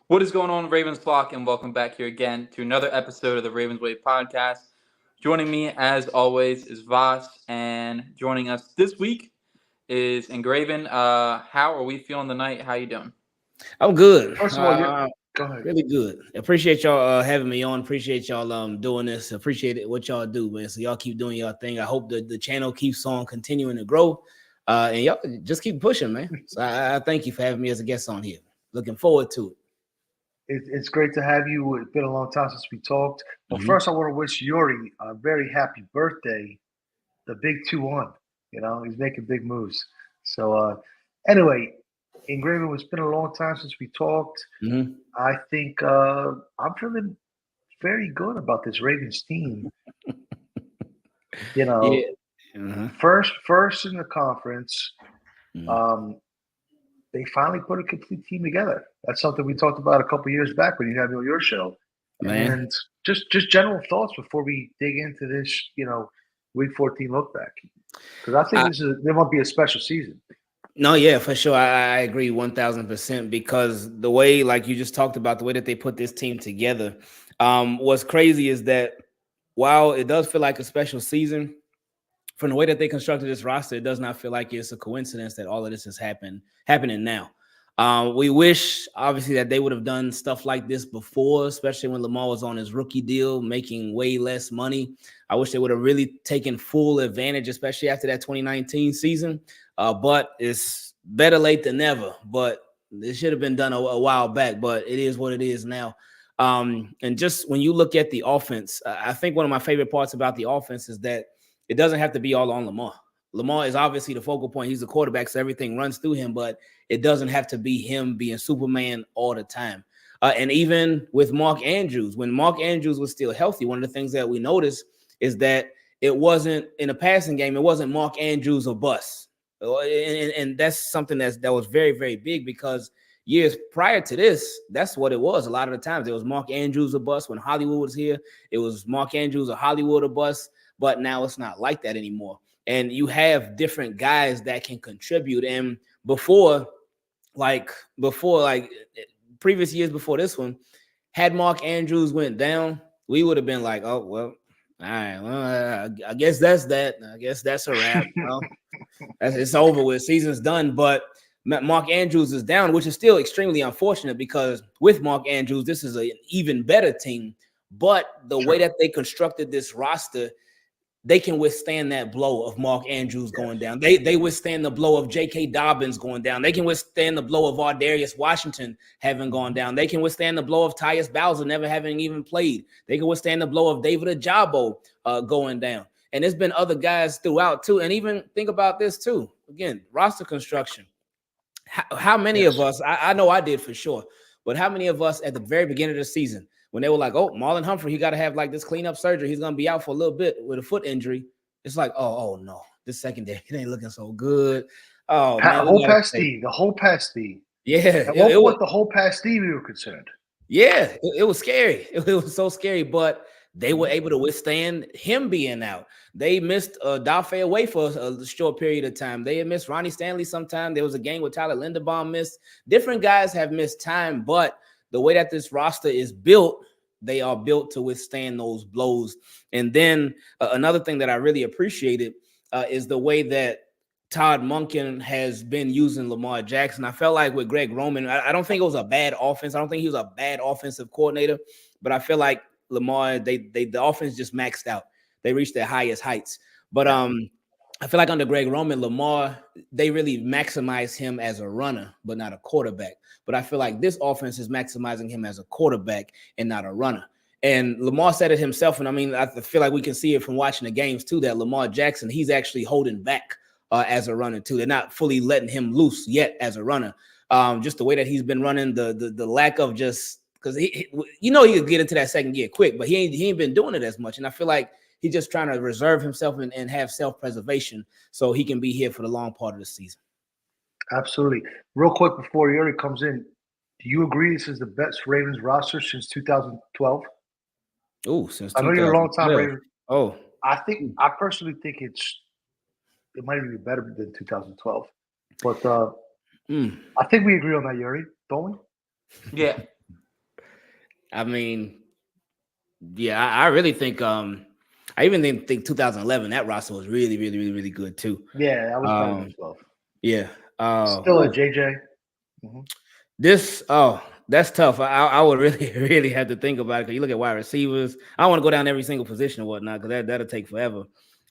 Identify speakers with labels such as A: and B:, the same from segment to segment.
A: What is going on, Ravens flock, and welcome back here again to another episode of the Ravens Way podcast. Joining me, as always, is Voss, and joining us this week is Engraven. How are we feeling tonight? How you doing?
B: I'm good.
C: First of all, go ahead.
B: Really good. Appreciate y'all having me on. Appreciate y'all doing this. Appreciate it what y'all do, man. So y'all keep doing y'all thing. I hope the channel keeps on continuing to grow. And y'all just keep pushing, man. So I thank you for having me as a guest on here. Looking forward to it.
C: It's great to have you. It's been a long time since we talked. But first, I want to wish Yuri a very happy birthday. The big 2-1. You know, he's making big moves. So, anyway, Engraven, it's been a long time since we talked. I think I'm feeling very good about this Ravens team. You know, first in the conference. They finally put a complete team together. That's something we talked about a couple years back when you had me on your show.
B: Man.
C: And just general thoughts before we dig into this, Week 14 look back. Because I think there might be a special season.
B: No, yeah, for sure. I agree 1,000% because the way, like you just talked about, the way that they put this team together, what's crazy is that while it does feel like a special season, from the way that they constructed this roster, it does not feel like it's a coincidence that all of this is happening now. We wish, obviously, that they would have done stuff like this before, especially when Lamar was on his rookie deal, making way less money. I wish they would have really taken full advantage, especially after that 2019 season. But it's better late than never. But it should have been done a while back, but it is what it is now. And just when you look at the offense, I think one of my favorite parts about the offense is that it doesn't have to be all on Lamar. Lamar is obviously the focal point. He's the quarterback, so everything runs through him, but it doesn't have to be him being Superman all the time. And even with Mark Andrews, when Mark Andrews was still healthy, one of the things that we noticed is that it wasn't in a passing game. It wasn't Mark Andrews or bust. And that's something that was very, very big because years prior to this, that's what it was. A lot of the times it was Mark Andrews or bust. When Hollywood was here, it was Mark Andrews or Hollywood or bust. But now it's not like that anymore. And you have different guys that can contribute. And before previous years before this one, had Mark Andrews went down, we would have been like, oh, well, all right, well, I guess that's that. I guess that's a wrap. It's over with. Season's done. But Mark Andrews is down, which is still extremely unfortunate because with Mark Andrews, this is an even better team. But the way that they constructed this roster, they can withstand that blow of Mark Andrews going down. They withstand the blow of J.K. Dobbins going down. They can withstand the blow of Ardarius Washington having gone down. They can withstand the blow of Tyus Bowser never having even played. They can withstand the blow of David Ajabo going down. And there's been other guys throughout too. And even think about this too. Again, roster construction. How many of us, I know I did for sure, but how many of us at the very beginning of the season, when they were like, oh, Marlon Humphrey, he got to have like this cleanup surgery. He's going to be out for a little bit with a foot injury. It's like, oh no, this secondary, it ain't looking so good. Oh, man,
C: the whole pasty.
B: Yeah.
C: It was the whole pasty we were concerned.
B: Yeah, it was scary. It was so scary, but they were able to withstand him being out. They missed Dafe away for a short period of time. They had missed Ronnie Stanley sometime. There was a game where Tyler Linderbaum missed. Different guys have missed time, but the way that this roster is built, they are built to withstand those blows. And then another thing that I really appreciated is the way that Todd Monken has been using Lamar Jackson. I felt like with Greg Roman, I don't think it was a bad offense. I don't think he was a bad offensive coordinator, but I feel like Lamar, the offense just maxed out. They reached their highest heights. But I feel like under Greg Roman, Lamar, they really maximize him as a runner, but not a quarterback. But I feel like this offense is maximizing him as a quarterback and not a runner. And Lamar said it himself. And I mean, I feel like we can see it from watching the games too, that Lamar Jackson, he's actually holding back as a runner too. They're not fully letting him loose yet as a runner. Just the way that he's been running, the lack of just because he could get into that second gear quick, but he ain't been doing it as much. And I feel like he's just trying to reserve himself and have self-preservation so he can be here for the long part of the season.
C: Absolutely. Real quick before Yuri comes in, do you agree this is the best Ravens roster since 2012?
B: Oh, since
C: I know you're a long time Raven.
B: Oh,
C: I personally think it might even be better than 2012. But I think we agree on that, Yuri, don't we?
A: Yeah.
B: I mean, yeah, I really think I even think 2011 that roster was really, really, really, really good too.
C: Yeah, I was better than
B: Um,
C: 12.
B: yeah.
C: Still a
B: Ooh,
C: JJ. Hmm.
B: that's tough. I would really, really have to think about it because you look at wide receivers. I don't want to go down every single position or whatnot because that'll take forever.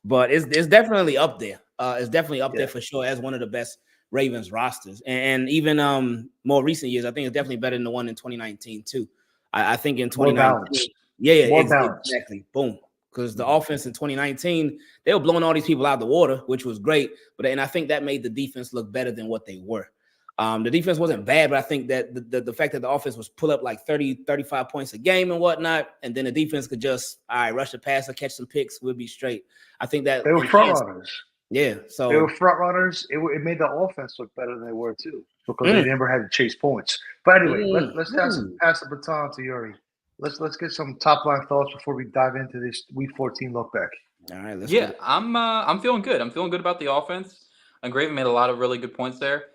B: But it's definitely up there. It's definitely up there
C: Yeah,
B: for sure as one of the best Ravens rosters. And even more recent years, I think it's definitely better than the one in 2019 too. I think in
C: more
B: 2019,
C: balanced.
B: yeah,
C: More balanced.
B: exactly. Boom. Because the
C: Mhm.
B: offense in 2019, they were blowing all these people out of the water, which was great. But and I think that made the defense look better than what they were. The defense wasn't bad, but I think that the fact that the offense was pull up like 30, 35 points a game and whatnot, and then the defense could just, all right, rush the passer, catch some picks, we'll be straight. I think that
C: They were front
B: enhanced.
C: runners.
B: Yeah.
C: They were
B: So,
C: front runners. It made the offense look better than they were too because they
B: mm,
C: never had to chase points. But anyway, let's
B: ooh.
C: pass the baton to Yuri. Let's get some top line thoughts before we dive into this Week 14 look back.
B: All right, let's get
A: Yeah,
B: it.
A: I'm feeling good. I'm feeling good about the offense. And Graven made a lot of really good points there.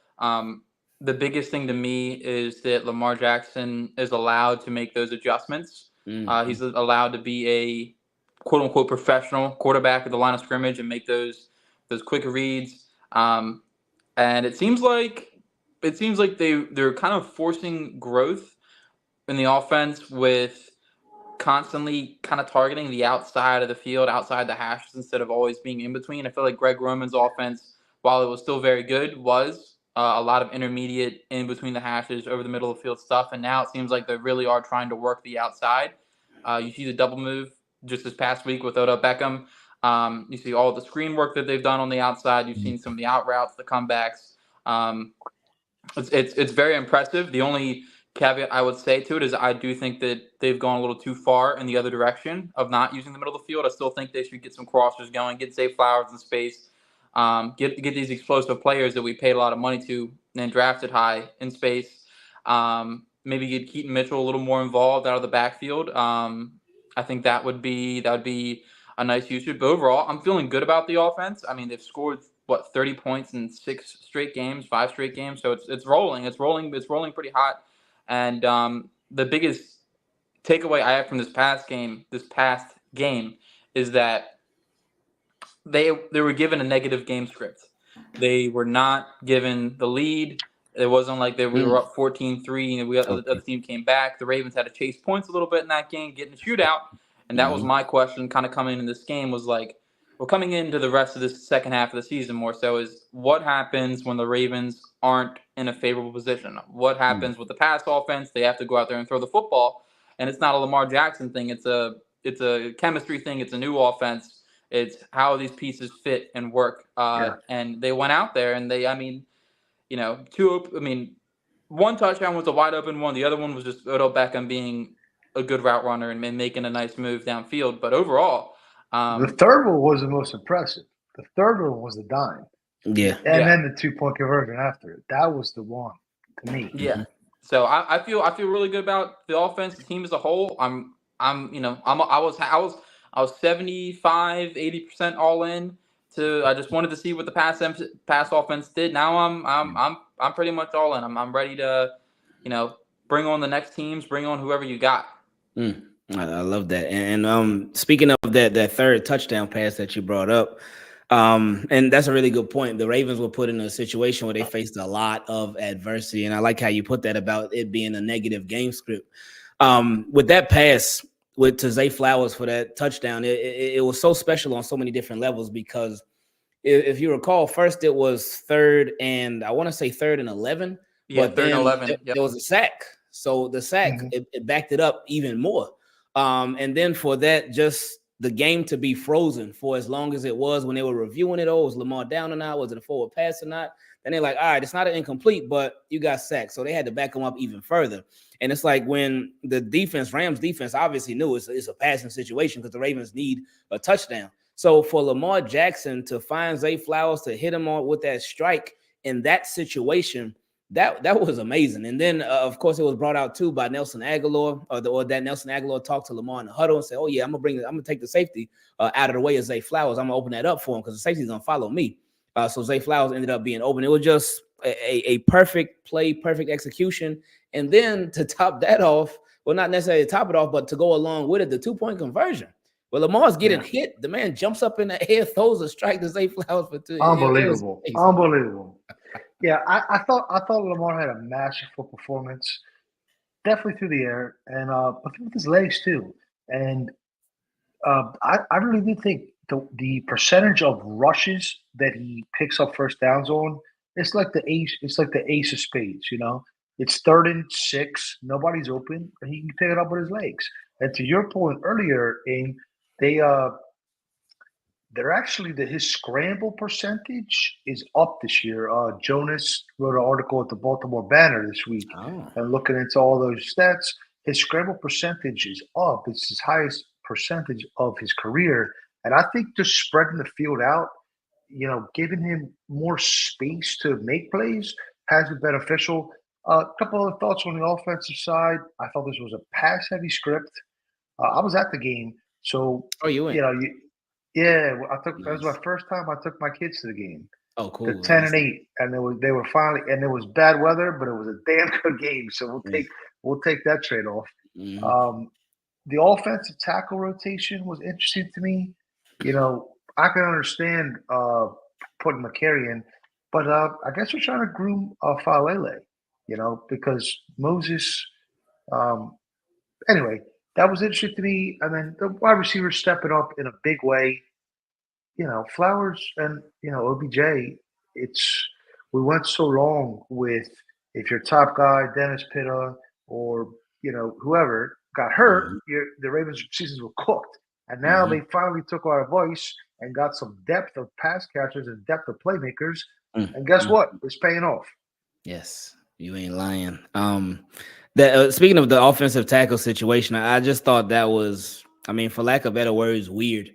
A: The biggest thing to me is that Lamar Jackson is allowed to make those adjustments. He's
B: Mm,
A: allowed to be a quote unquote professional quarterback at the line of scrimmage and make those quick reads. And it seems like they're kind of forcing growth in the offense with constantly kind of targeting the outside of the field, outside the hashes, instead of always being in between. I feel like Greg Roman's offense, while it was still very good, was a lot of intermediate in between the hashes, over the middle of the field stuff. And now it seems like they really are trying to work the outside. You see the double move just this past week with Odell Beckham. You see all the screen work that they've done on the outside. You've seen some of the out routes, the comebacks. Um, it's very impressive. The only caveat I would say to it is I do think that they've gone a little too far in the other direction of not using the middle of the field. I still think they should get some crossers going, get Zay Flowers in space, get these explosive players that we paid a lot of money to and drafted high in space. Maybe get Keaton Mitchell a little more involved out of the backfield. I think that would be a nice usage. But overall, I'm feeling good about the offense. I mean, they've scored what 30 points in 6 straight games, 5 straight games. So it's rolling. It's rolling pretty hot. And the biggest takeaway I have from this past game, is that they were given a negative game script. They were not given the lead. It wasn't like we were
B: mm.
A: up 14-3 and the other
B: Okay.
A: team came back. The Ravens had to chase points a little bit in that game, getting a shootout. And that was
B: Hmm.
A: my question kind of coming in this game was like, we're coming into the rest of this second half of the season more so is what happens when the Ravens aren't in a favorable position? What
B: Mm.
A: happens with the pass offense? They have to go out there and throw the football. And it's not a Lamar Jackson thing. It's a chemistry thing. It's a new offense. It's how these pieces fit and work.
C: Yeah,
A: And they went out there and I mean, one touchdown was a wide open one. The other one was just Odell Beckham being a good route runner and making a nice move downfield. But overall,
C: the
A: um,
C: third one was the most impressive. The third one was the dime,
B: Yeah.
C: and
A: yeah,
C: then the 2 point conversion after it. That was the one to me.
A: yeah. So I feel really good about the offense, the team as a whole. I was 75, 80% all in. I just wanted to see what the pass offense did. Now I'm pretty much all in. I'm ready to, you know, bring on the next teams, bring on whoever you got.
B: Mm. I love that. And speaking of that third touchdown pass that you brought up, and that's a really good point. The Ravens were put in a situation where they faced a lot of adversity, and I like how you put that about it being a negative game script. With that pass with to Zay Flowers for that touchdown, it was so special on so many different levels because if you recall, first it was third and I want to say third and 11,
A: Yeah,
B: but
A: third and
B: then
A: 11.
B: there
A: Yep.
B: was a sack. So the sack
C: Hmm.
B: it backed it up even more. And then for that, just the game to be frozen for as long as it was when they were reviewing it. Oh, was Lamar down or not? Was it a forward pass or not? Then they're like, all right, it's not an incomplete, but you got sacked. So they had to back them up even further. And it's like when the Rams defense obviously knew it's a passing situation because the Ravens need a touchdown. So for Lamar Jackson to find Zay Flowers to hit him on with that strike in that situation, that was amazing. And then of course it was brought out too by Nelson Aguilar, or that Nelson Aguilar talked to Lamar in the huddle and said, "Oh yeah, I'm gonna take the safety out of the way of Zay Flowers. I'm gonna open that up for him because the safety's gonna follow me." So Zay Flowers ended up being open. It was just a perfect play, perfect execution. And then to top that off well, not necessarily to top it off, but to go along with it, the 2-point conversion. Well, Lamar's getting hit. The man jumps up in the air, throws a strike to Zay Flowers for 2.
C: Unbelievable. Unbelievable. Yeah, I thought Lamar had a masterful performance, definitely through the air, and but with his legs too. And I really do think the percentage of rushes that he picks up first downs on, it's like the ace. It's like the ace of spades. It's 3rd and 6, nobody's open, and he can pick it up with his legs. And to your point earlier, they they're actually his scramble percentage is up this year. Jonas wrote an article at the Baltimore Banner this week, and looking into all those stats, his scramble percentage is up. It's his highest percentage of his career, and I think just spreading the field out, giving him more space to make plays has been beneficial. A couple of thoughts on the offensive side. I thought this was a pass-heavy script. I was at the game, so
B: you went.
C: Yeah, that was my first time I took my kids to the game.
B: Oh, cool.
C: The 10-8, and they were finally, and it was bad weather, but it was a damn good game. So we'll take that trade off.
B: Mm-hmm.
C: The offensive tackle rotation was interesting to me. I can understand putting McCary in, but I guess we're trying to groom Falele, because Moses. Anyway, that was interesting to me. And then the wide receivers stepping up in a big way. Flowers and OBJ. We went so long with if your top guy Dennis Pitta or whoever got hurt, the Ravens' seasons were cooked. And now they finally took our advice and got some depth of pass catchers and depth of playmakers. And guess what? It's paying off.
B: Yes, you ain't lying. Speaking of the offensive tackle situation, I just thought that was, for lack of better words, weird.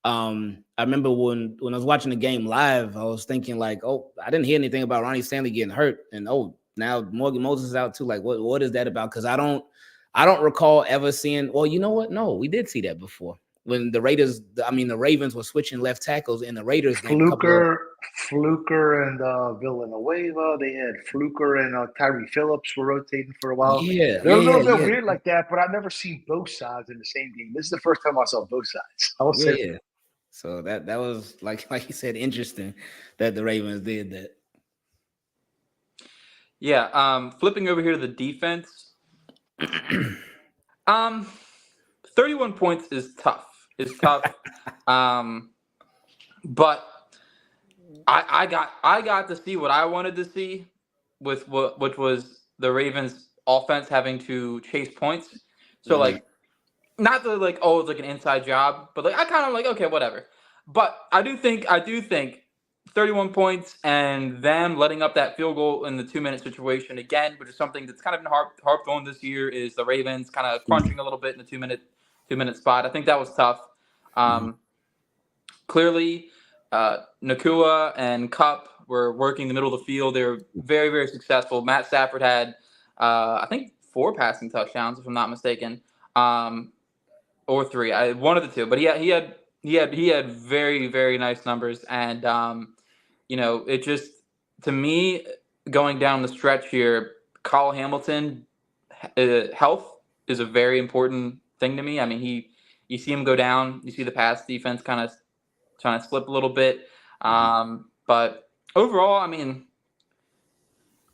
B: I remember when I was watching the game live, I was thinking like, oh, I didn't hear anything about Ronnie Stanley getting hurt, and now Morgan Moses is out too. Like, what is that about? Because I don't recall ever seeing. Well, you know what? No, we did see that before when the Ravens were switching left tackles in the Raiders game.
C: Fluker and Villanueva. They had Fluker and Tyree Phillips were rotating for a while. They're a little bit weird like that, but I've never seen both sides in the same game. This is the first time I saw both sides. I will say.
B: So that was like you said, interesting that the Ravens did that.
A: Yeah. Flipping over here to the defense. 31 points is tough. But I got to see what I wanted to see which was the Ravens offense having to chase points. So like, not the like, oh, it's like an inside job, but like I kind of like, okay, whatever. But I do think 31 points and them letting up that field goal in the 2-minute situation again, which is something that's kind of been harped on this year, is the Ravens kind of crunching a little bit in the 2-minute spot. I think that was tough. Clearly, Nakua and Kupp were working the middle of the field. They were very, very successful. Matt Stafford had, I think, 4 passing touchdowns, if I'm not mistaken, or 3. One of the 2. But he had very, very nice numbers. And it just, to me, going down the stretch here, Kyle Hamilton health is a very important thing to me. You see him go down. You see the pass defense kind of trying to slip a little bit. But overall, I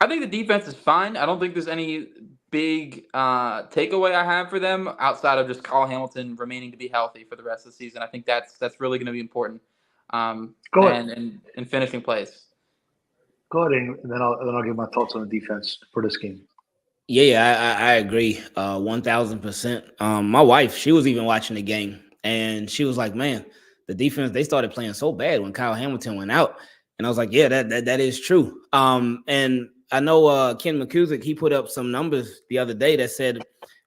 A: think the defense is fine. I don't think there's any big takeaway I have for them outside of just Kyle Hamilton remaining to be healthy for the rest of the season. I think that's really going to be important. And finishing plays.
C: Go ahead, and then I'll give my thoughts on the defense for this game.
B: Yeah, I agree, 1,000%. My wife, she was even watching the game, and she was like, "Man, the defense, they started playing so bad when Kyle Hamilton went out." And I was like, "Yeah, that is true." And I know Ken McCusick, he put up some numbers the other day that said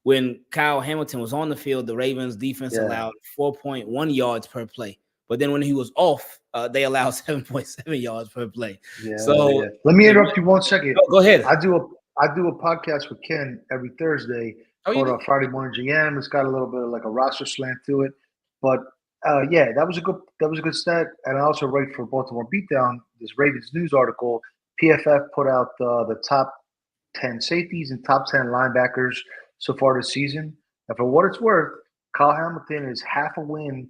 B: when Kyle Hamilton was on the field, the Ravens defense allowed 4.1 yards per play. But then when he was off, they allowed 7.7 yards per play.
C: Let me interrupt you 1 second.
B: Go ahead.
C: I do a podcast with Ken every Thursday called Friday Morning GM. It's got a little bit of like a roster slant to it, but that was a good stat. And I also write for Baltimore Beatdown, this Ravens news article. PFF put out the top 10 safeties and top 10 linebackers so far this season. And for what it's worth, Kyle Hamilton is half a win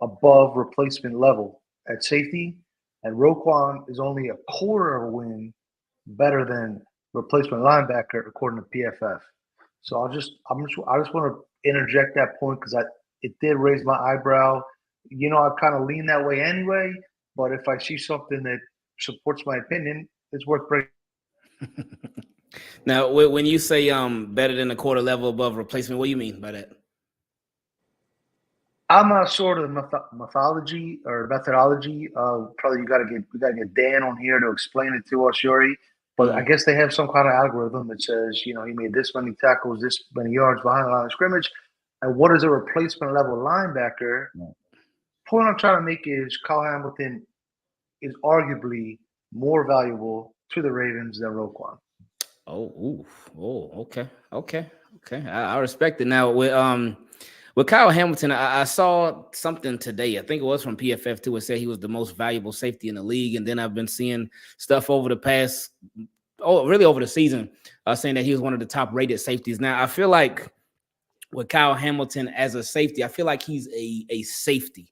C: above replacement level at safety, and Roquan is only a quarter of a win better than replacement linebacker according to PFF. So I just want to interject that point because it did raise my eyebrow. I kind of lean that way anyway, but if I see something that supports my opinion, it's worth breaking.
B: Now, when you say better than a quarter level above replacement, what do you mean by that?
C: I'm not sure of the mythology or methodology. Probably we gotta get Dan on here to explain it to us, Yuri. But I guess they have some kind of algorithm that says, he made this many tackles, this many yards behind the line of scrimmage. And what is a replacement level linebacker? Point I'm trying to make is Kyle Hamilton is arguably more valuable to the Ravens than Roquan.
B: Okay. I respect it. Now with Kyle Hamilton, I saw something today. I think it was from PFF too. It said he was the most valuable safety in the league, and then I've been seeing stuff over the season, saying that he was one of the top rated safeties. Now I feel like with Kyle Hamilton as a safety, I feel like he's a safety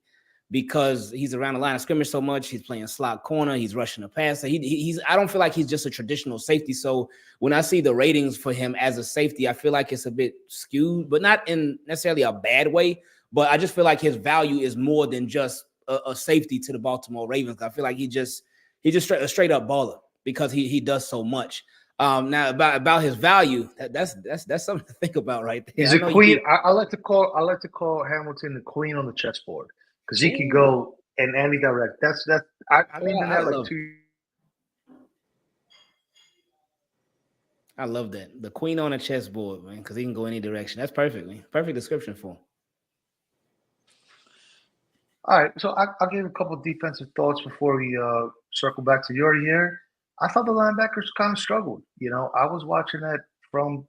B: because he's around the line of scrimmage so much. He's playing slot corner. He's rushing the passer. I don't feel like he's just a traditional safety. So when I see the ratings for him as a safety, I feel like it's a bit skewed, but not in necessarily a bad way. But I just feel like his value is more than just a safety to the Baltimore Ravens. I feel like he's just a straight up baller because he does so much. Now about his value, that's something to think about right there.
C: He's a queen. I like to call Hamilton the queen on the chessboard because he can go in any direction. I mean that like two.
B: I love that. The queen on a chessboard, man, because he can go any direction. That's perfect, man. Perfect description for him.
C: All right, so I'll give a couple of defensive thoughts before we circle back to Yuri here. I thought the linebackers kind of struggled. I was watching that from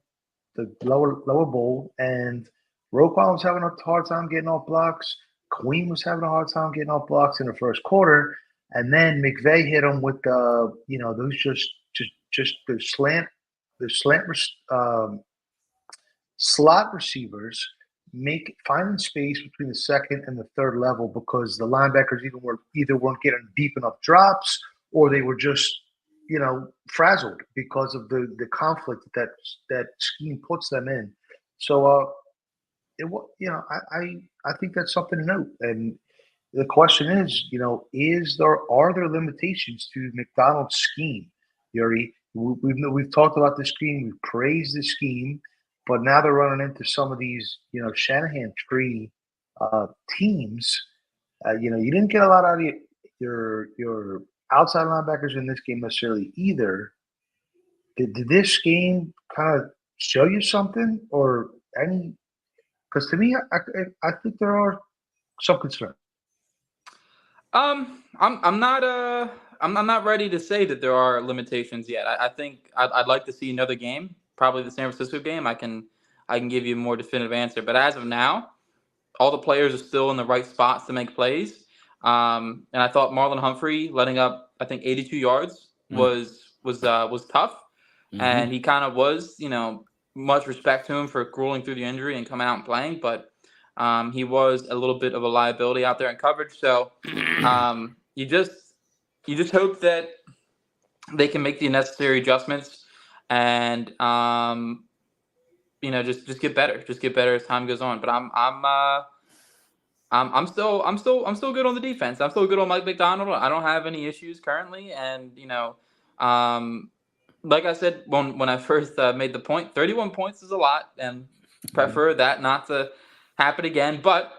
C: the lower bowl, and Roquan was having a hard time getting off blocks. Queen was having a hard time getting off blocks in the first quarter, and then McVay hit him with those just the slot receivers finding space between the second and the third level because the linebackers either weren't getting deep enough drops or they were just frazzled because of the conflict that scheme puts them in. So I think that's something to note. And the question is, are there limitations to McDonald's scheme, Yuri? We've talked about the scheme, we've praised the scheme, but now they're running into some of these, Shanahan tree teams. You didn't get a lot out of your outside linebackers in this game necessarily either. Did this game kind of show you something or any? Because to me, I think there are some concerns.
A: I'm not ready to say that there are limitations yet. I think I'd like to see another game, probably the San Francisco game. I can give you a more definitive answer. But as of now, all the players are still in the right spots to make plays. And I thought Marlon Humphrey letting up, I think 82 yards was tough, and he kind of was, much respect to him for grueling through the injury and coming out and playing, but he was a little bit of a liability out there in coverage. So you just hope that they can make the necessary adjustments and just get better. Just get better as time goes on. But I'm still good on the defense. I'm still good on Mike Macdonald. I don't have any issues currently, and like I said when I first made the point, 31 points is a lot, and prefer that not to happen again. But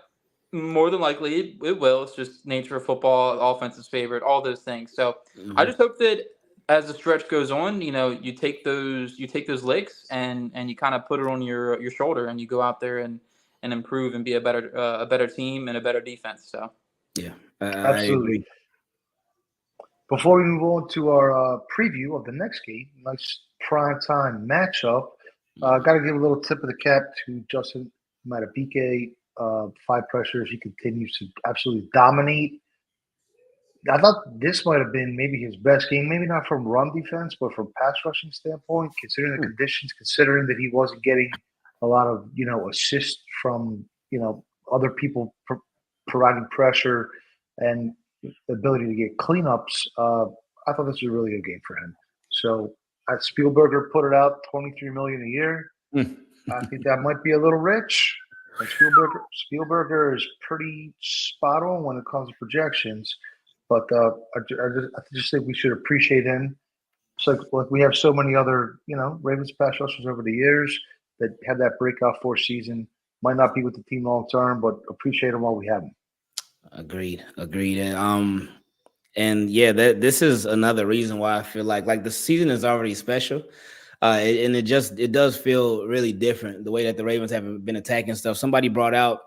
A: more than likely it will. It's just nature of football. Offense is favored. All those things. So I just hope that as the stretch goes on, you take those licks and you kind of put it on your shoulder and you go out there and improve and be a better team and a better defense. So
B: yeah,
C: absolutely. Before we move on to our preview of the next game, nice prime time matchup, got to give a little tip of the cap to Justin Matabike. 5 pressures, he continues to absolutely dominate. I thought this might have been maybe his best game, maybe not from run defense, but from pass rushing standpoint, considering the conditions, considering that he wasn't getting a lot of assists from other people providing pressure and the ability to get cleanups. I thought this was a really good game for him. So Spielberger put it out 23 million a year. I think that might be a little rich. And Spielberger is pretty spot on when it comes to projections. But I just think we should appreciate him. It's like we have so many other, Ravens pass rushers over the years that had that breakout fourth season. Might not be with the team long term, but appreciate them while we have them.
B: Agreed. And yeah, this is another reason why I feel like the season is already special. And it does feel really different the way that the Ravens have been attacking stuff. Somebody brought out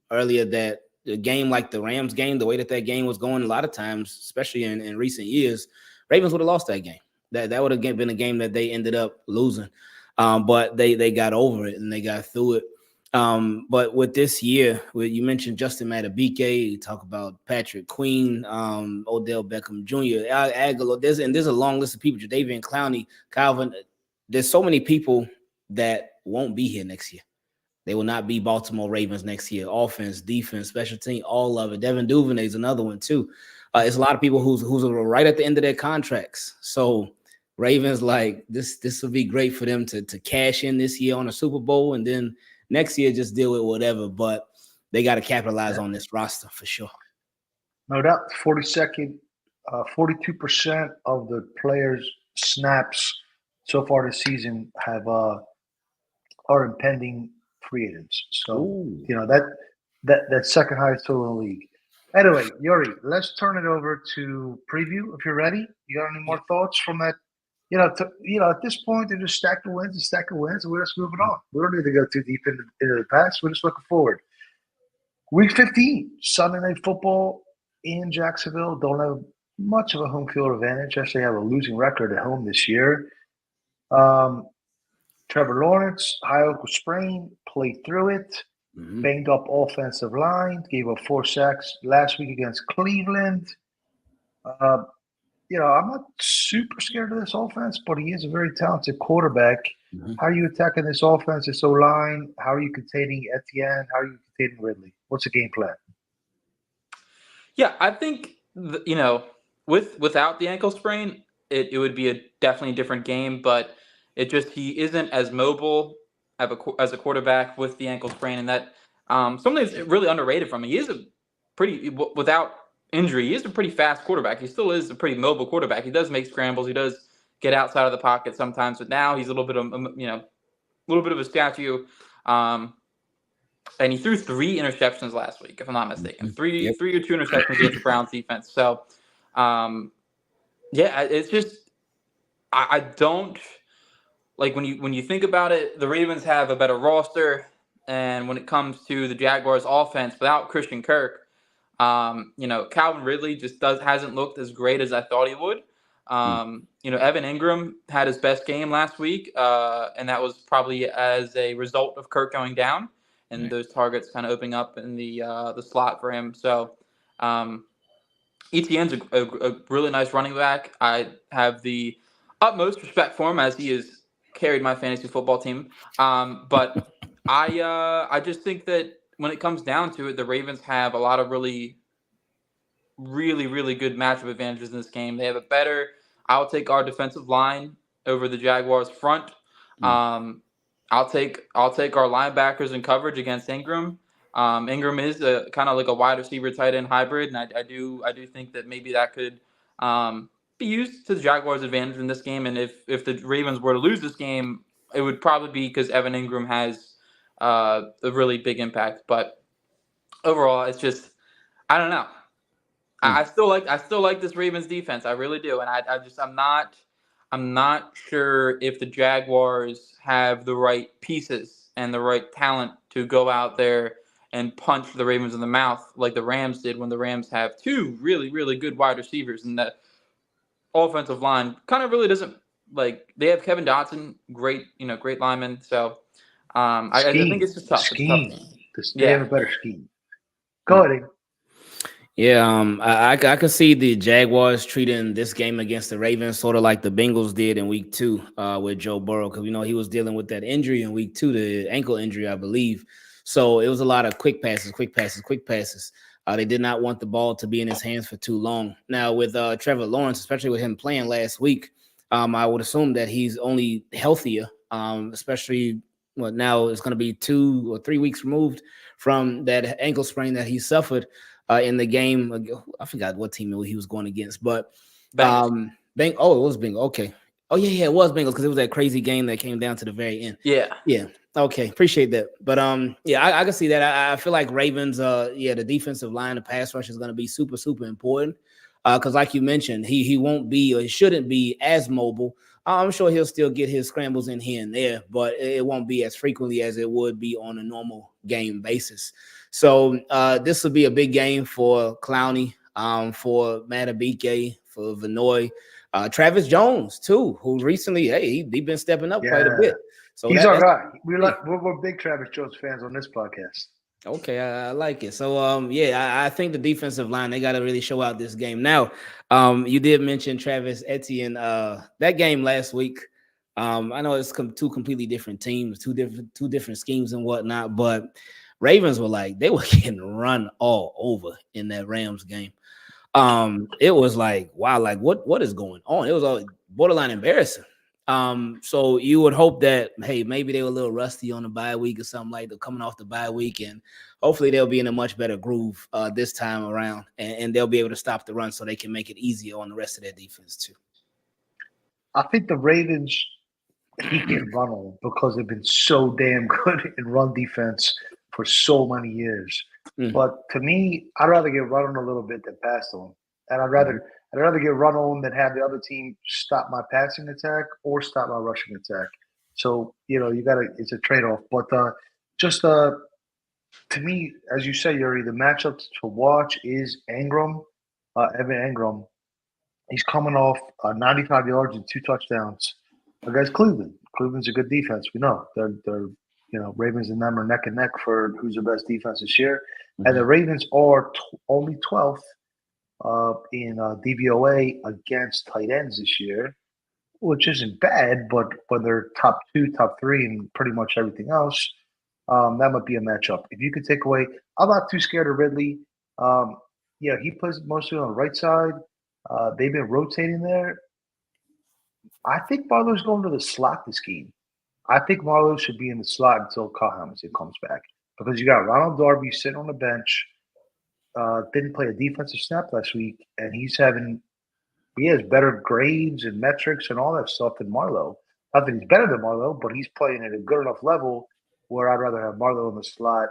B: earlier that a game like the Rams game, the way that game was going, a lot of times, especially in recent years, Ravens would have lost that game. That would have been a game that they ended up losing. But they got over it and they got through it. But with this year, you mentioned Justin Madubuike, you talk about Patrick Queen, Odell Beckham Jr., Aguilar. There's a long list of people, Jadeveon Clowney, Calvin. There's so many people that won't be here next year. They will not be Baltimore Ravens next year. Offense, defense, special team, all of it. Devin Duvernay is another one too. It's a lot of people who's right at the end of their contracts. So Ravens, like this will be great for them to cash in this year on a Super Bowl, and then next year just deal with whatever. But they got to capitalize on this roster for sure.
C: No doubt. 42% of the players' snaps so far this season are impending free agents. So that's second highest total in the league. Anyway, Yuri, let's turn it over to preview. If you're ready, you got any more thoughts from that? At this point, they're just stack of wins, and we're just moving on. We don't need to go too deep into the past. We're just looking forward. Week 15, Sunday Night Football in Jacksonville. Don't have much of a home field advantage. Actually, have a losing record at home this year. Trevor Lawrence, high ankle sprain, played through it. Mm-hmm. Banged up offensive line, gave up 4 sacks last week against Cleveland. I'm not super scared of this offense, but he is a very talented quarterback. Mm-hmm. How are you attacking this offense, this O-line? How are you containing Etienne? How are you containing Ridley? What's the game plan?
A: Yeah, I think, without the ankle sprain, it would be a definitely different game, but he isn't as mobile as a quarterback with the ankle sprain, and that something that's really underrated from him. He is without injury, he is a pretty fast quarterback. He still is a pretty mobile quarterback. He does make scrambles. He does get outside of the pocket sometimes, but now he's a little bit of a statue. And he threw 3 interceptions last week, if I'm not mistaken. Three or 2 interceptions against the Browns defense. So, it's just I don't like when you think about it. The Ravens have a better roster, and when it comes to the Jaguars' offense, without Christian Kirk, Calvin Ridley just hasn't looked as great as I thought he would. Evan Ingram had his best game last week, and that was probably as a result of Kirk going down and those targets kind of opening up in the slot for him. So Etienne's a really nice running back. I have the utmost respect for him as he has carried my fantasy football team. But I just think that when it comes down to it, the Ravens have a lot of really, really, really good matchup advantages in this game. They have a better. I'll take our defensive line over the Jaguars front. I'll take our linebackers in coverage against Ingram. Ingram is a kind of like a wide receiver tight end hybrid, and I do think that maybe that could be used to the Jaguars' advantage in this game. And if the Ravens were to lose this game, it would probably be because Evan Ingram has a really big impact. But overall, it's just I don't know. I still like this Ravens defense. I really do, and I'm not sure if the Jaguars have the right pieces and the right talent to go out there and punch the Ravens in the mouth like the Rams did when the Rams have 2 really, really good wide receivers, and that offensive line kind of really doesn't they have Kevin Dotson, great lineman. So I think it's just tough.
C: Scheme. They have a better scheme. Go ahead.
B: Yeah, I could see the Jaguars treating this game against the Ravens sort of like the Bengals did in week 2 with Joe Burrow, because he was dealing with that injury in week 2, the ankle injury, I believe. So it was a lot of quick passes, quick passes, quick passes. They did not want the ball to be in his hands for too long. Now with Trevor Lawrence, especially with him playing last week, I would assume that he's only healthier, especially now it's going to be 2 or 3 weeks removed from that ankle sprain that he suffered in the game. I forgot what team he was going against, but
A: Bengals.
B: Oh, it was Bengals. Okay. Oh yeah, it was Bengals because it was that crazy game that came down to the very end.
A: Yeah.
B: Yeah. Okay, appreciate that. But yeah, I can see that. I feel like Ravens, yeah, the defensive line, the pass rush is going to be super, super important. Because like you mentioned, he won't be, or he shouldn't be as mobile. I'm sure he'll still get his scrambles in here and there, but it won't be as frequently as it would be on a normal game basis. So this will be a big game for Clowney, for Matabike, for Vanoy, Travis Jones too, who recently, hey, he been stepping up quite a
C: Yeah,
B: bit. So
C: he's our
B: that's
C: guy.
B: yeah.
C: We're big Travis Jones fans on this podcast.
B: Okay, I like it. So yeah, I think the defensive line, they got to really show out this game. Now, you did mention Travis Etienne, that game last week. I know it's two completely different teams, two different schemes and whatnot, but Ravens were like, they were getting run all over in that Rams game. It was like, wow, like what is going on? It was all borderline embarrassing. So you would hope that, hey, maybe they were a little rusty on the bye week or something, like they're coming off the bye week, and hopefully they'll be in a much better groove this time around, and they'll be able to stop the run so they can make it easier on the rest of their defense too.
C: I think the Ravens he can run on because they've been so damn good in run defense for so many years.
B: Mhm.
C: But to me, I'd rather get run on a little bit than passed on, and
B: Mhm.
C: I'd rather get run on than have the other team stop my passing attack or stop my rushing attack. So you got to it's a trade off. But just to me, as you say, Yuri, the matchup to watch is Ingram, Evan Ingram. He's coming off 95 yards and 2 touchdowns against Cleveland. Cleveland's a good defense. We know they're Ravens and them are neck and neck for who's the best defense this year. And the Ravens are only 12th in DVOA against tight ends this year, which isn't bad. But when they're top 2, top 3, and pretty much everything else, that might be a matchup. If you could take away, I'm not too scared of Ridley. Um, yeah, he plays mostly on the right side. They've been rotating there. I think Marlowe's going to the slot this game. I think Marlowe should be in the slot until Kyle Hamilton comes back because you got Ronald Darby sitting on the bench. Didn't play a defensive snap last week, and he has better grades and metrics and all that stuff than Marlowe. Not that he's better than Marlowe, but he's playing at a good enough level where I'd rather have Marlowe in the slot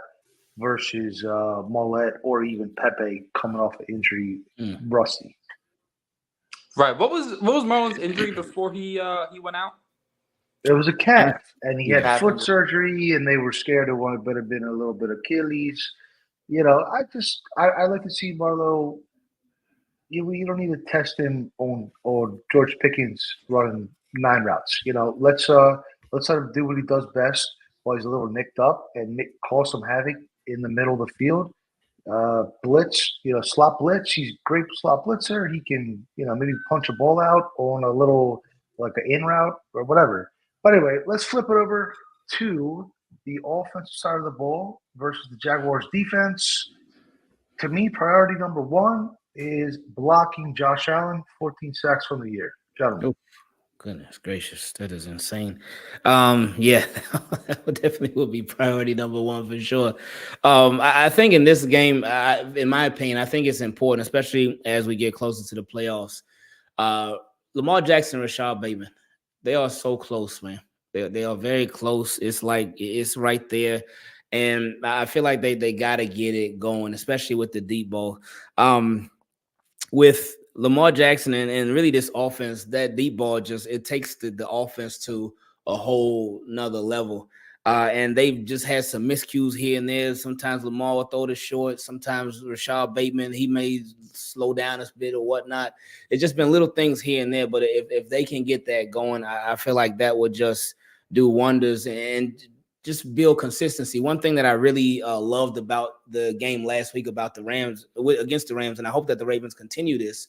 C: versus Mollett or even Pepe coming off an injury, rusty.
A: Right. What was Marlon's injury before he went out?
C: It was a calf, and he had
A: Calf
C: foot
A: injury.
C: surgery, and they were scared it would have been a little bit Achilles. I like to see Marlowe. You don't need to test him on George Pickens running 9 routes. Let's let him do what he does best while he's a little nicked up and cause some havoc in the middle of the field. Blitz, slot blitz. He's a great slot blitzer. He can, maybe punch a ball out on a little like an in route or whatever. But anyway, let's flip it over to the offensive side of the ball versus the Jaguars defense. To me, priority number one is blocking Josh Allen, 14 sacks from the year. Gentlemen.
B: Oh, goodness gracious, that is insane. Yeah, that definitely would be priority number one for sure. I think in this game, in my opinion, I think it's important, especially as we get closer to the playoffs. Lamar Jackson and Rashad Bateman, they are so close, man. They are very close. It's like it's right there. And I feel like they gotta get it going, especially with the deep ball. With Lamar Jackson and really this offense, that deep ball it takes the offense to a whole nother level. And they've just had some miscues here and there. Sometimes Lamar will throw the short. Sometimes Rashad Bateman, he may slow down a bit or whatnot. It's just been little things here and there. But if they can get that going, I feel like that would just do wonders. And just build consistency. One thing that I really loved about the game last week about the Rams against the Rams, and I hope that the Ravens continue this,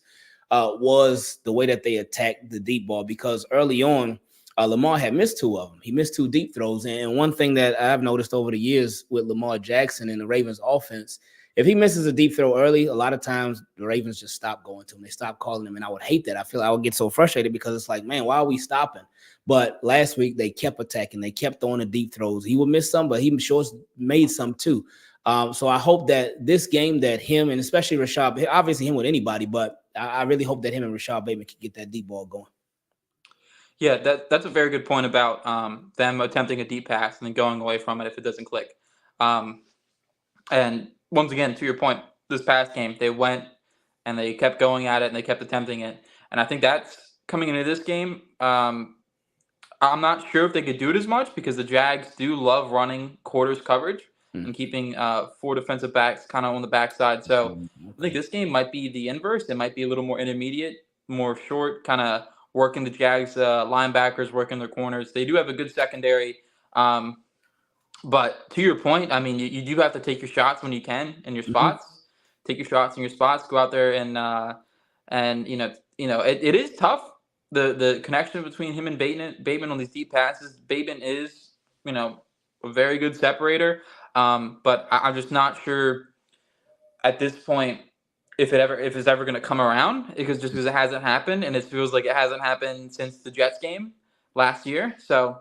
B: was the way that they attacked the deep ball, because early on, Lamar had missed two of them. He missed two deep throws. And one thing that I've noticed over the years with Lamar Jackson and the Ravens offense, if he misses a deep throw early, a lot of times the Ravens just stop going to him. They stop calling him. And I would hate that. I feel I would get so frustrated because it's like, man, why are we stopping? But last week they kept attacking. They kept throwing the deep throws. He would miss some, but he sure made some too. So I hope that this game that him and especially Rashad, obviously him with anybody, but I really hope that him and Rashad Bateman can get that deep ball going.
A: Yeah, that's a very good point about them attempting a deep pass and then going away from it if it doesn't click. And once again, to your point, this past game, they went and they kept going at it and they kept attempting it. And I think that's coming into this game. I'm not sure if they could do it as much because the Jags do love running quarters coverage and keeping four defensive backs kind of on the backside. So I think this game might be the inverse. It might be a little more intermediate, more short, kind of working the Jags linebackers, working their corners. They do have a good secondary. But to your point, I mean, you do have to take your shots when you can in your spots. Take your shots in your spots. Go out there and it is tough. The connection between him and Bateman on these deep passes. Bateman is a very good separator. But I'm just not sure at this point if it's ever going to come around because it hasn't happened, and it feels like it hasn't happened since the Jets game last year. So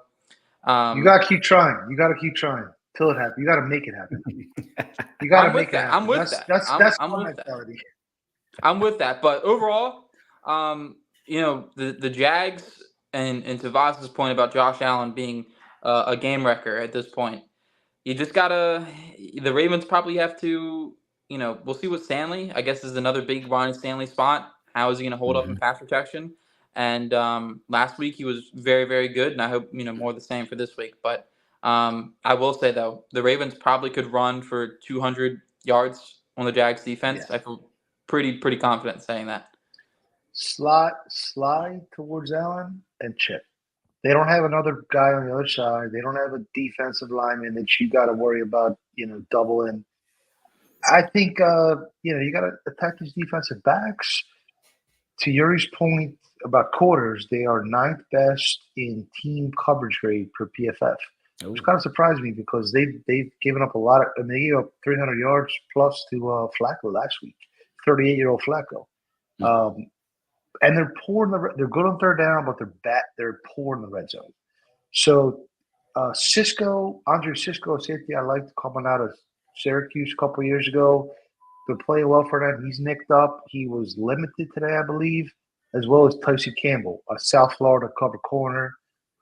C: you gotta keep trying. You gotta keep trying till it happens. You gotta make it happen. You gotta make it happen.
A: I'm with that.
C: That's
A: I'm
C: my
A: with
C: mentality.
A: I'm with that. But overall, the Jags and to Voss's point about Josh Allen being a game wrecker at this point, you just gotta. The Ravens probably have to. We'll see what Stanley. I guess is another big Ronnie Stanley spot. How is he going to hold up in pass protection? And last week he was very, very good, and I hope more of the same for this week. But I will say though, the Ravens probably could run for 200 yards on the Jags defense.
C: Yeah.
A: I feel pretty confident saying that.
C: Slide towards Allen and chip. They don't have another guy on the other side. They don't have a defensive lineman that you got to worry about, doubling. I think, you got to attack these defensive backs. To Yuri's point about quarters, they are ninth best in team coverage grade per PFF, which kind of surprised me because they've given up a lot. They gave up 300 yards plus to Flacco last week, 38-year-old Flacco. And they're poor they're good on third down, but they're poor in the red zone. So Andre Cisco, safety I liked coming out of Syracuse a couple of years ago. Been playing well for them. He's nicked up. He was limited today, I believe, as well as Tyson Campbell, a South Florida cover corner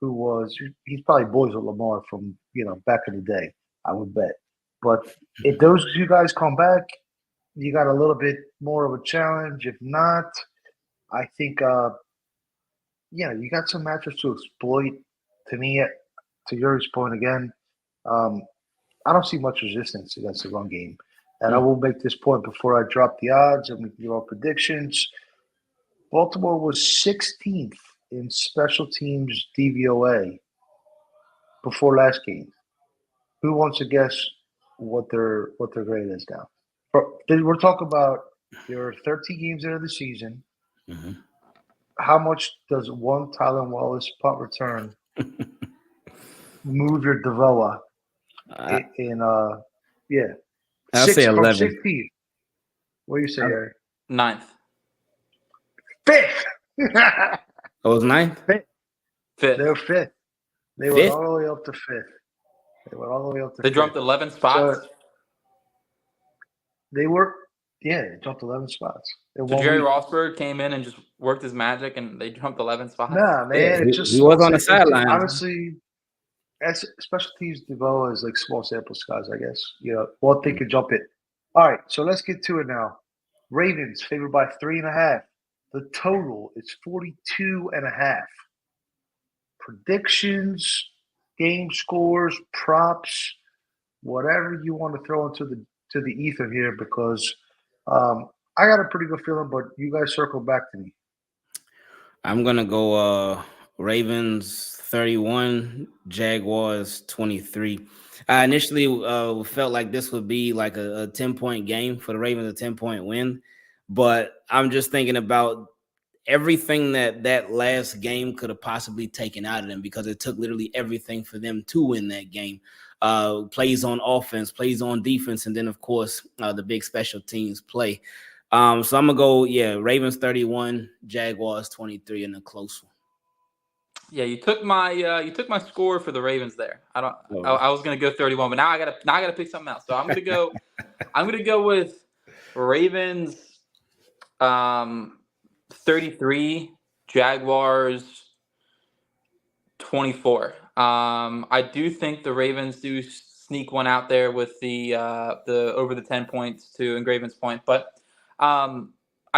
C: he's probably boys with Lamar from, back in the day, I would bet. But if those two guys come back, you got a little bit more of a challenge. If not, I think, you got some matchups to exploit. To me, to Yuri's point again, I don't see much resistance against the run game. And I will make this point before I drop the odds and we can do our predictions. Baltimore was 16th in special teams DVOA before last game. Who wants to guess what their grade is now? We're talking about there are 13 games into the season. How much does one Tyler Wallace punt return move your DVOA
B: I'll say 11.
C: 16th. What do you say, Eric?
A: 9th.
C: 5th.
B: It was 9th?
A: 5th.
C: They're 5th. They went all the way up to 5th.
A: They jumped 11 spots.
C: They jumped 11 spots.
A: So Jerry Rossberg came in and just worked his magic, and they jumped 11 spots.
C: Nah, man,
B: he was on the sideline.
C: Honestly, special teams DVOA is like small sample size, I guess. What they could jump it. All right, so let's get to it now. Ravens favored by 3.5. The total is 42.5. Predictions, game scores, props, whatever you want to throw into the ether here, because I got a pretty good feeling, but you guys circle back to me.
B: I'm gonna go Ravens 31, Jaguars 23. I initially felt like this would be like a 10-point game for the Ravens, a 10-point win. But I'm just thinking about everything that last game could have possibly taken out of them, because it took literally everything for them to win that game. Plays on offense, plays on defense, and then, of course, the big special teams play. So I'm going to go, Ravens 31, Jaguars 23 in a close one.
A: Yeah, you took my score for the Ravens there. I was gonna go 31, but now I gotta pick something else. So I'm gonna go with Ravens 33, Jaguars 24. I do think the Ravens do sneak one out there with the over the 10 points to Engraven's point, but I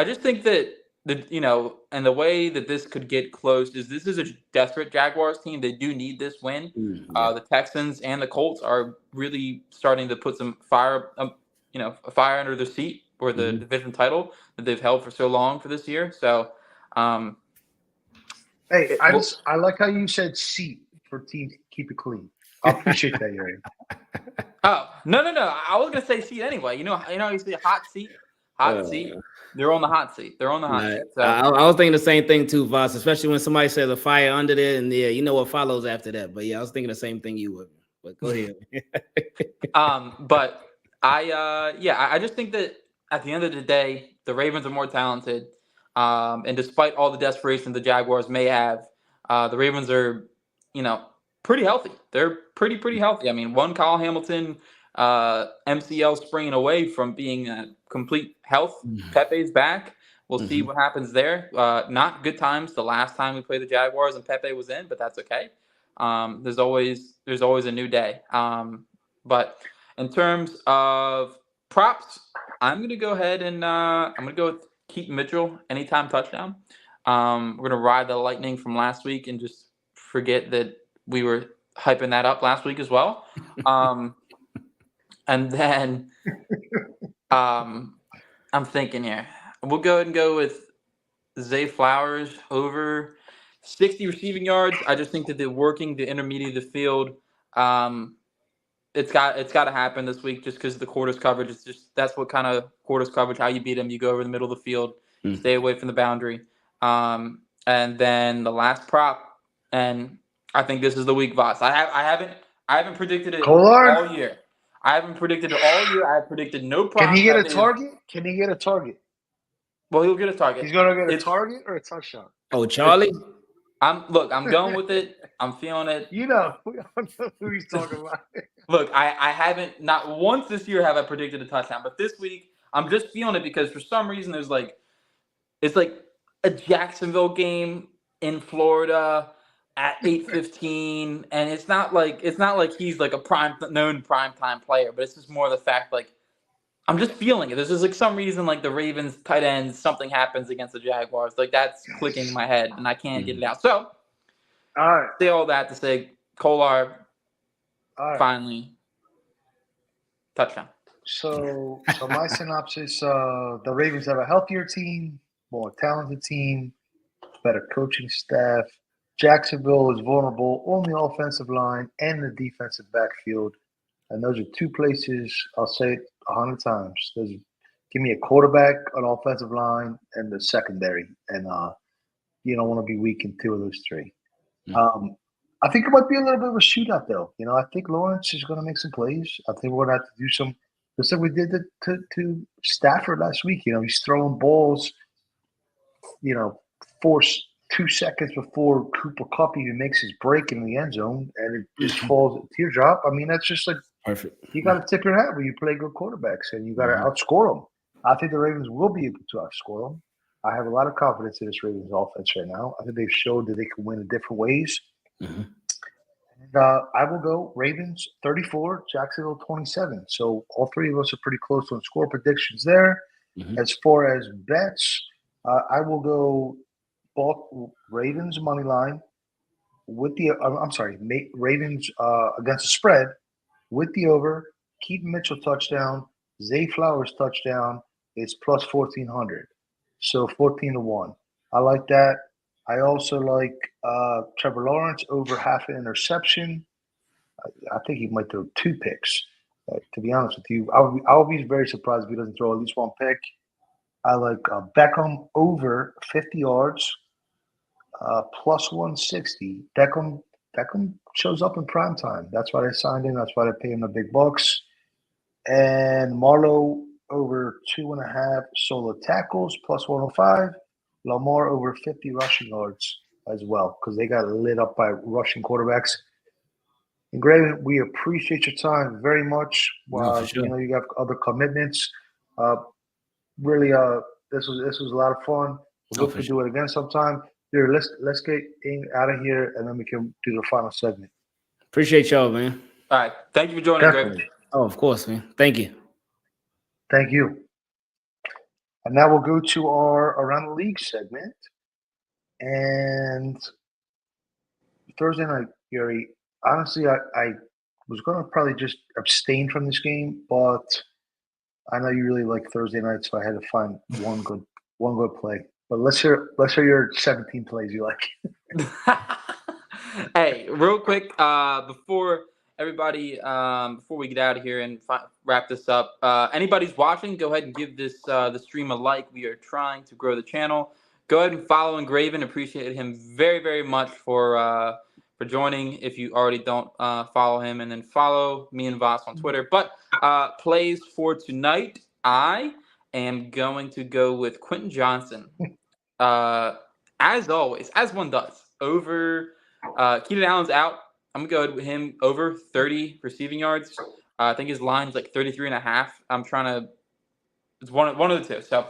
A: just think that and the way that this could get close is this is a desperate Jaguars team. They do need this win. The Texans and the Colts are really starting to put some fire, a fire under their seat for the division title that they've held for so long for this year. So,
C: hey, I like how you said seat for teams keep it clean. I appreciate that, Yuri.
A: Oh no! I was gonna say seat anyway. You know, you say hot seat. They're on the hot seat. They're on the hot seat. So.
B: I was thinking the same thing too, Voss, especially when somebody says a fire under there, and you know what follows after that. But I was thinking the same thing you would. But go ahead.
A: But I just think that at the end of the day, the Ravens are more talented. And despite all the desperation the Jaguars may have, the Ravens are, pretty healthy. They're pretty healthy. I mean, one Kyle Hamilton MCL sprain away from being a complete health. Pepe's back. We'll see what happens there. Not good times the last time we played the Jaguars and Pepe was in, but that's okay. There's always a new day. But in terms of props, I'm going to go ahead and I'm going to go with Keaton Mitchell anytime touchdown. We're going to ride the lightning from last week and just forget that we were hyping that up last week as well. And then I'm thinking here. We'll go ahead and go with Zay Flowers over 60 receiving yards. I just think that they're working the intermediate of the field. It's got to happen this week just because the quarters coverage. It's just that's what kind of quarters coverage, how you beat them. You go over the middle of the field, stay away from the boundary. And then the last prop, and I think this is the week, Voss. I haven't predicted it all year. I haven't predicted it all year. I have predicted no props.
C: Can he get a target? Can he get a target?
A: Well, he'll get a target.
C: He's gonna get a target or a touchdown.
B: Oh, Charlie.
A: I'm going with it. I'm feeling it.
C: You know who he's talking about.
A: Look, I haven't not once this year have I predicted a touchdown, but this week I'm just feeling it because for some reason it's like a Jacksonville game in Florida at 8:15, and it's not like he's like a known primetime player, but it's just more the fact like I'm just feeling it. There's just like some reason like the Ravens tight ends, something happens against the Jaguars. Like that's clicking in my head and I can't get it out. So
C: all right.
A: Say all that to say Kolar finally touchdown.
C: So my synopsis, the Ravens have a healthier team, more talented team, better coaching staff. Jacksonville is vulnerable on the offensive line and the defensive backfield. And those are two places, I'll say it 100 times. Give me a quarterback, an offensive line, and the secondary. And you don't want to be weak in two of those three. I think it might be a little bit of a shootout, though. I think Lawrence is going to make some plays. I think we're going to have to do some – just like we did to Stafford last week. He's throwing balls, force 2 seconds before Cooper Kupp even makes his break in the end zone, and it just falls – teardrop. I mean, that's just like –
B: perfect.
C: You got to tip your hat when you play good quarterbacks, and you got to outscore them. I think the Ravens will be able to outscore them. I have a lot of confidence in this Ravens offense right now. I think they've showed that they can win in different ways. And I will go Ravens 34, Jacksonville 27. So all three of us are pretty close on score predictions there. As far as bets, I will go Ravens money line with the Ravens against the spread with the over. Keaton Mitchell touchdown, Zay Flowers touchdown is plus 1,400. So 14-1. I like that. I also like Trevor Lawrence over half an interception. I think he might throw 2 picks. To be honest with you, I'll be very surprised if he doesn't throw at least 1 pick. I like Beckham over 50 yards, plus 160. Beckham shows up in prime time. That's why they signed him. That's why they pay him the big bucks. And Marlowe over 2.5 solo tackles, plus 105. Lamar over 50 rushing yards as well, because they got lit up by rushing quarterbacks. And Gray, we appreciate your time very much.
B: No, for sure.
C: You know, you got other commitments. Really, this was a lot of fun. We'll look to do it again sometime. Here, let's get out of here, and then we can do the final segment.
B: Appreciate y'all, man.
A: All right. Thank you for joining,
C: Definitely.
A: Greg.
B: Oh, of course, man. Thank you.
C: Thank you. And now we'll go to our Around the League segment. And Thursday night, Gary, honestly, I was going to probably just abstain from this game, but I know you really like Thursday night, so I had to find one good play. But let's hear your 17 plays you like.
A: Hey, real quick, before everybody, before we get out of here and wrap this up, anybody's watching, go ahead and give this the stream a like. We are trying to grow the channel. Go ahead and follow Engraven. Appreciate him very, very much for joining. If you already don't follow him, and then follow me and Voss on Twitter. But plays for tonight, I am going to go with Quentin Johnson. As always, as one does, over Keenan Allen's out. I'm going to go with him over 30 receiving yards. I think his line's like 33.5. I'm trying to – it's one of the two. So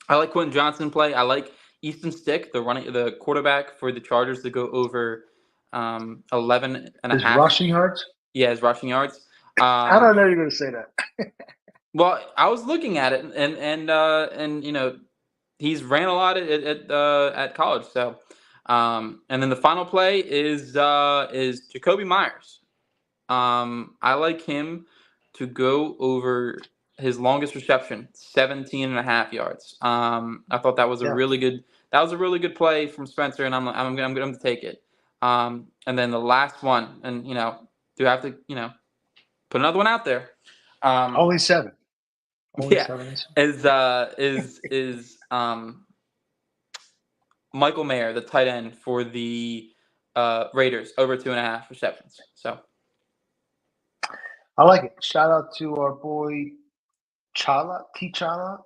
A: I like Quentin Johnson play. I like Easton Stick, the quarterback for the Chargers, to go over 11.5.
C: His rushing yards?
A: Yeah, his rushing yards.
C: I don't know you're going to say that.
A: Well, I was looking at it, and you know, he's ran a lot at college. So, and then the final play is Jacoby Myers. I like him to go over his longest reception, 17.5 yards. I thought that was a really good play from Spencer, and I'm going to take it. And then the last one, and you know, do have to put another one out there.
C: Only 7. Only
A: yeah,
C: 7
A: is Michael Mayer, the tight end for the Raiders, over 2.5 receptions. So
C: I like it. Shout out to our boy T'Challa.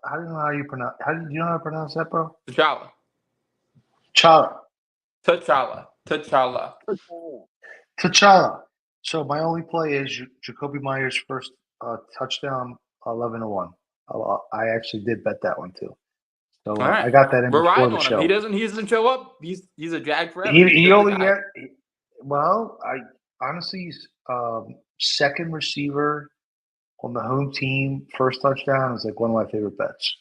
C: How do you know how you pronounce? Do you know how to pronounce that, bro?
A: T'Challa.
C: T'Challa. So my only play is Jacoby Myers' first touchdown, 11-1. I actually did bet that one too. So
A: right.
C: I got that in
A: We're
C: before
A: riding
C: the
A: on
C: show.
A: him. He doesn't show up. He's a Jag forever.
C: He only get he's second receiver on the home team. First touchdown is like one of my favorite bets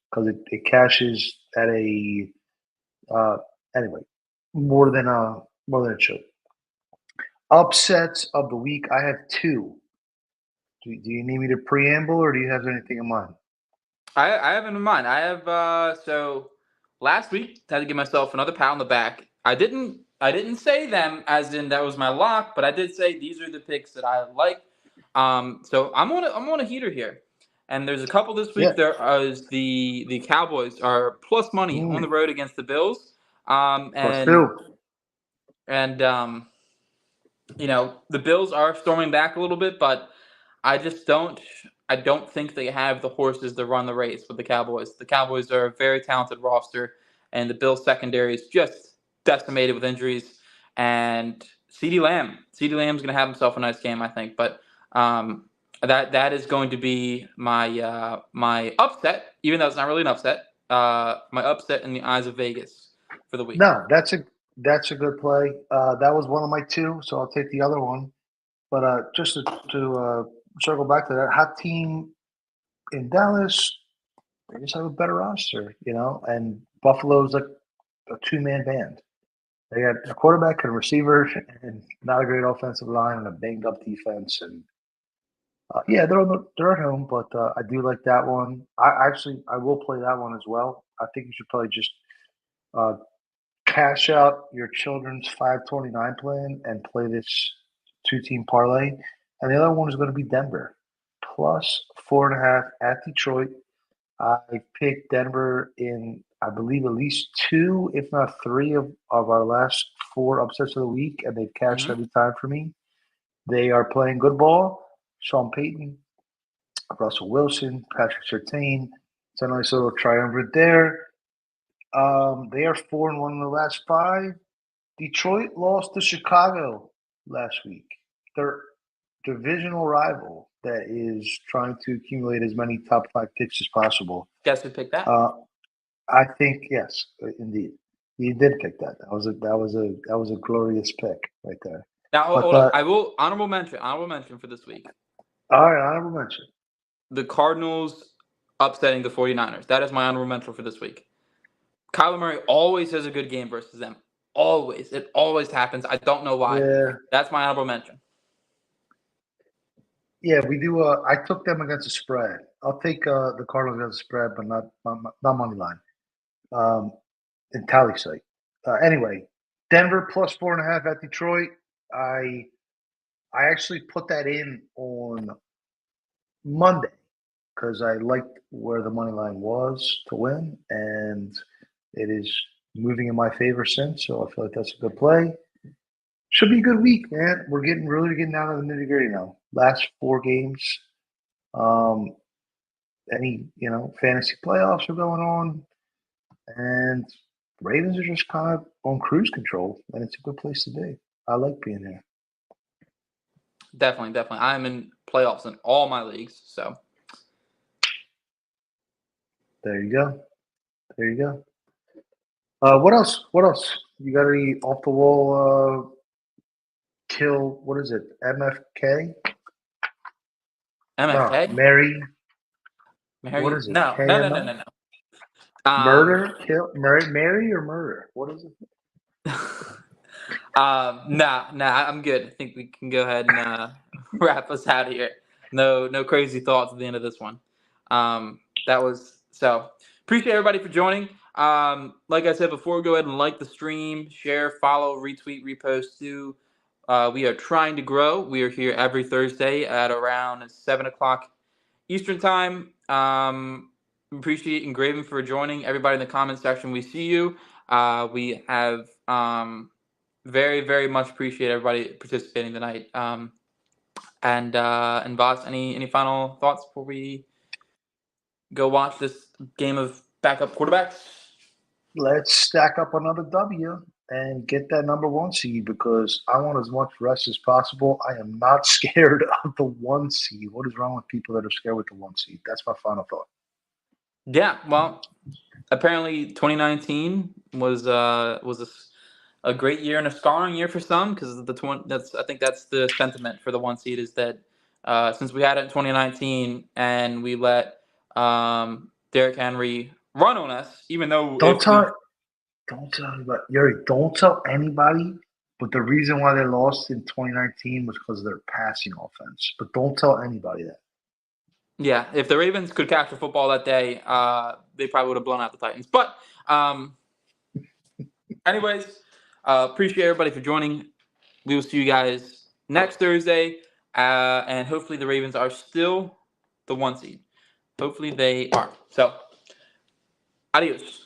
C: because it cashes at a anyway more than it should. Upsets of the week. I have 2. Do you need me to preamble, or do you have anything in mind?
A: I have it in mind. I have so last week I had to give myself another pat on the back. I didn't say them as in that was my lock, but I did say these are the picks that I like. So I'm on a heater here, and there's a couple this week.
C: Yeah.
A: There is the Cowboys are plus money on the road against the Bills. You know, the Bills are storming back a little bit, but I don't think they have the horses to run the race with the Cowboys. The Cowboys are a very talented roster, and the Bills secondary is just decimated with injuries. And CeeDee Lamb's going to have himself a nice game, I think. But that is going to be my my upset, even though it's not really an upset. My upset in the eyes of Vegas for the week.
C: No, that's a good play. That was one of my 2, so I'll take the other one. But just to circle back to that, hot team in Dallas, they just have a better roster, you know. And Buffalo's like a 2-man band. They got a quarterback and a receiver, and not a great offensive line, and a banged up defense. And yeah, they're at home, but I do like that one. I will play that one as well. I think you should probably just cash out your children's 529 plan and play this 2-team parlay. And the other one is going to be Denver plus 4.5 at Detroit. I picked Denver in, I believe, at least 2, if not 3 of our last 4 upsets of the week, and they've cashed every time for me. They are playing good ball. Sean Payton, Russell Wilson, Patrick Surtain. It's a nice little triumvirate there. They are 4-1 in the last 5. Detroit lost to Chicago last week. Their divisional rival that is trying to accumulate as many top 5 picks as possible.
A: Guess who picked that?
C: I think yes, indeed, he did pick that. That was a glorious pick right there.
A: Now, hold on. I will honorable mention for this week.
C: All right, honorable mention.
A: The Cardinals upsetting the 49ers. That is my honorable mention for this week. Kyler Murray always has a good game versus them. Always. It always happens. I don't know why.
C: Yeah.
A: That's my honorable mention.
C: Yeah, we do. I took them against the spread. I'll take the Cardinals against the spread, but not money line. In tally site. Anyway, Denver plus 4.5 at Detroit. I actually put that in on Monday because I liked where the money line was to win, and it is moving in my favor since. So I feel like that's a good play. Should be a good week, man. We're really getting down to the nitty gritty now. Last 4 games. Any fantasy playoffs are going on, and Ravens are just kind of on cruise control, and it's a good place to be. I like being here.
A: Definitely. I'm in playoffs in all my leagues, so.
C: There you go. What else? You got any off the wall kill? What is it? MFK?
A: MFK?
C: No, Mary.
A: Mary?
C: What is it?
A: No.
C: Murder? Kill? Mary or murder? What is it?
A: Nah, I'm good. I think we can go ahead and wrap us out of here. No crazy thoughts at the end of this one. That was so. Appreciate everybody for joining. Like I said before, go ahead and like the stream, share, follow, retweet, repost too. We are trying to grow. We are here every Thursday at around 7:00 Eastern time. Appreciate Engraven for joining. Everybody in the comment section, we see you. We have very, very much appreciate everybody participating tonight. And Voss, any final thoughts before we go watch this game of backup quarterbacks?
C: Let's stack up another W and get that number 1 seed because I want as much rest as possible. I am not scared of the 1 seed. What is wrong with people that are scared with the 1 seed? That's my final thought.
A: Yeah, well, apparently 2019 was a great year and a scarring year for some because I think that's the sentiment for the 1 seed is that since we had it in 2019 and we let Derrick Henry run on us, even though
C: don't tell anybody, Yuri. Don't tell anybody. But the reason why they lost in 2019 was because of their passing offense. But don't tell anybody that.
A: Yeah, if the Ravens could catch the football that day, they probably would have blown out the Titans. But anyways, appreciate everybody for joining. We will see you guys next Thursday. And hopefully the Ravens are still the 1 seed. Hopefully they are. So, adios.